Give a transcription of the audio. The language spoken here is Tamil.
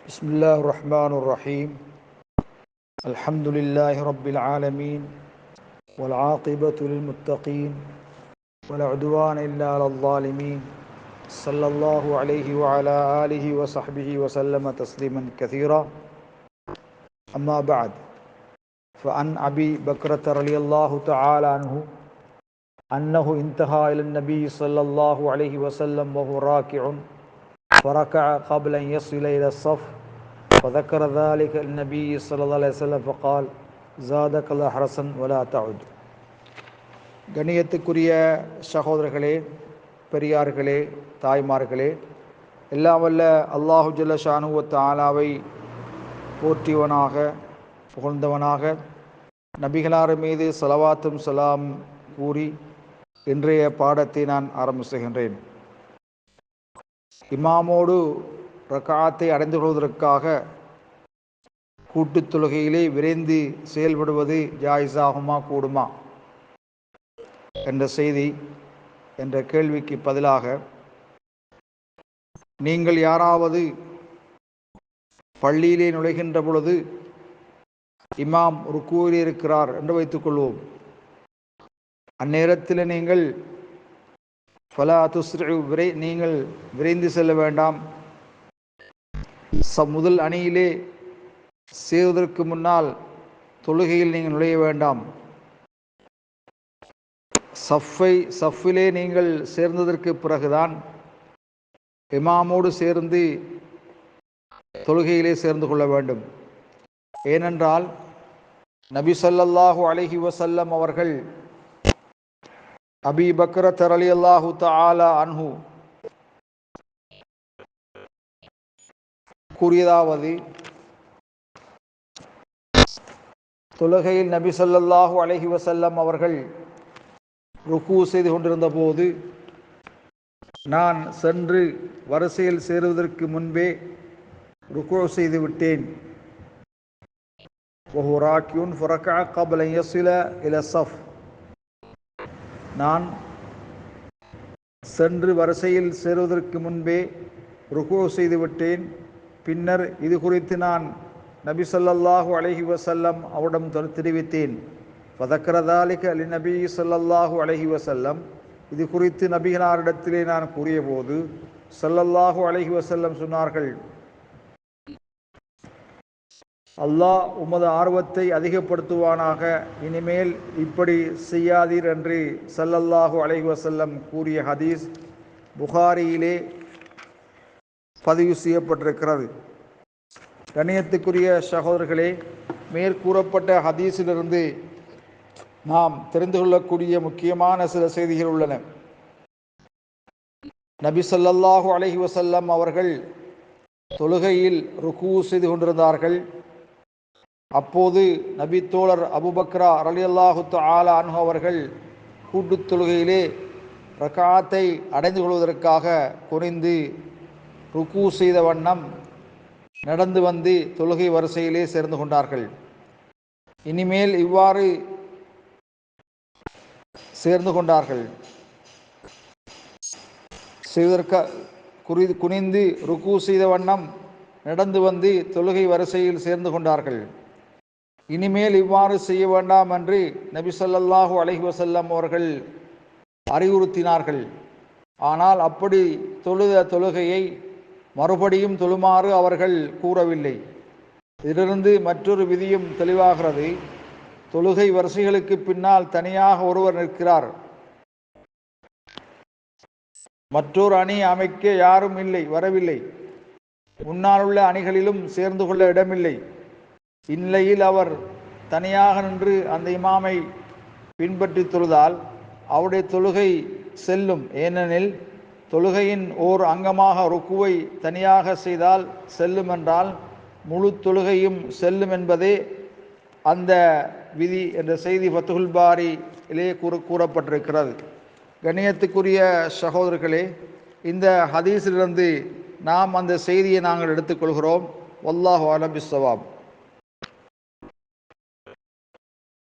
بسم الله الرحمن الرحيم. الحمد لله رب العالمين والعاقبة للمتقين ولا عدوان إلا على الظالمين. صلى الله عليه وعلى آله وصحبه وسلم تسليما كثيرا. أما بعد، فعن أبي بكرة رضي الله تعالى عنه أنه انتهى إلى النبي صلى الله عليه وسلم وهو راكع فركع قبل أن يصل إلى الصف فذكر ذلك النبي صلى الله عليه وسلم فقال زادك الله حرسا ولا تعد. கண்ணியத்துக்குரிய சகோதரர்களே, பெரியார்களே, தாய்மார்களே, எல்லாம் வல்ல அல்லாஹு ஜல்ல ஷானுவ தஆலாவை போற்றியவனாக புகழ்ந்தவனாக நபிகளார் மீது ஸலவாத்தும் சலாம் கூறி இன்றைய பாடத்தை நான் ஆரம்பிச்சுகின்றேன். இமாமோடு ரக்காத்தை அடைந்து கொள்வதற்காக கூட்டுத் தொழுகையிலே விரைந்து செயல்படுவது ஜாயிஸாகுமா கூடுமா என்ற செய்தி என்ற கேள்விக்கு பதிலாக, நீங்கள் யாராவது பள்ளியிலே நுழைகின்ற பொழுது இமாம் ருக்கூவில் இருக்கிறார் என்று வைத்துக்கொள்வோம். அந்நேரத்தில் நீங்கள் ஃபலா துஸ்ரிஉ நீங்கள் விரைந்து செல்ல வேண்டாம். முதல் அணியிலே சேருவதற்கு முன்னால் தொழுகையில் நீங்கள் நுழைய வேண்டாம். சஃபிலே நீங்கள் சேர்ந்ததற்கு பிறகுதான் இமாமோடு சேர்ந்து தொழுகையிலே சேர்ந்து கொள்ள வேண்டும். ஏனென்றால் நபி ஸல்லல்லாஹு அலைஹி வஸல்லம் அவர்கள் அபீ பக்ரத் ரலியல்லாஹு தஆலா அன்ஹு கூறியதாவது, தொழுகையில் நபி ஸல்லல்லாஹு அலைஹி வஸல்லம் அவர்கள் ருக்கு செய்து கொண்டிருந்த போது நான் சென்று வரிசையில் சேருவதற்கு முன்பே ருக்கு செய்து விட்டேன். வஹுவ ராக்கிஉன் ஃபரக்கஅ கப்ல அன் யஸில இலா ஸஃப். நான் சென்று வரிசையில் சேருவதற்கு முன்பே ருக்கு செய்து விட்டேன். பின்னர் இது குறித்து நான் நபி ஸல்லல்லாஹு அலைஹி வஸல்லம் அவரிடம் தெரிவித்தேன். ஃபதக்கர ذلك லிநபி ஸல்லல்லாஹு அலைஹி வஸல்லம். இது குறித்து நபிகளாரிடத்திலே நான் கூறிய போது ஸல்லல்லாஹு அலைஹி வஸல்லம் சொன்னார்கள், அல்லாஹ் உமது ஆர்வத்தை அதிகப்படுத்துவானாக, இனிமேல் இப்படி செய்யாதீர் என்று ஸல்லல்லாஹு அலைஹி வஸல்லம் கூறிய ஹதீஸ் புகாரியிலே பதிவு செய்யப்பட்டிருக்கிறது. கண்ணியத்துக்குரிய சகோதரர்களே, மேற்கூறப்பட்ட ஹதீஸிலிருந்து நாம் தெரிந்து கொள்ளக்கூடிய முக்கியமான சில செய்திகள் உள்ளன. நபி ஸல்லல்லாஹு அலைஹி வஸல்லம் அவர்கள் தொழுகையில் ருக்கு செய்து கொண்டிருந்தார்கள். அப்போது நபி தோழர் அபூபக்ரா ரலியல்லாஹு தஆலா அன்ஹு அவர்கள் கூட்டுத் தொழுகையிலே ரக்காத்தை அடைந்து கொள்வதற்காக குனிந்து ருக்கு செய்த வண்ணம் நடந்து வந்து தொழுகை வரிசையிலே சேர்ந்து கொண்டார்கள். இனிமேல் இவ்வாறு சேர்ந்து கொண்டார்கள். குனிந்து ருக்கு செய்த வண்ணம் நடந்து வந்து தொழுகை வரிசையில் சேர்ந்து கொண்டார்கள். இனிமேல் இவ்வாறு செய்ய வேண்டாம் என்று நபி ஸல்லல்லாஹு அலைஹி வஸல்லம் அவர்கள் அறிவுறுத்தினார்கள். ஆனால் அப்படி தொழுத தொழுகையை மறுபடியும் தொழுமாறு அவர்கள் கூறவில்லை. இதிலிருந்து மற்றொரு விதியும் தெளிவாகிறது. தொழுகை வரிசைகளுக்கு பின்னால் தனியாக ஒருவர் நிற்கிறார். மற்றொரு அணி அமைக்க யாரும் வரவில்லை. முன்னால் உள்ள அணிகளிலும் சேர்ந்து கொள்ள இடமில்லை. இந்நிலையில் அவர் தனியாக நின்று அந்த இமாமை பின்பற்றி தொழுதால் அவருடைய தொழுகை செல்லும். ஏனெனில் தொழுகையின் ஓர் அங்கமாக ருக்குவை தனியாக செய்தால் செல்லும் என்றால் முழு தொழுகையும் செல்லும் என்பதே அந்த விதி என்ற செய்தி ஃபத்ஹுல் பாரியிலே கூறப்பட்டிருக்கிறது. கண்ணியத்துக்குரிய சகோதரர்களே, இந்த ஹதீஸிலிருந்து நாம் அந்த செய்தியை நாங்கள் எடுத்துக்கொள்கிறோம். வல்லாஹு அலம் பிஸ்ஸவாப்.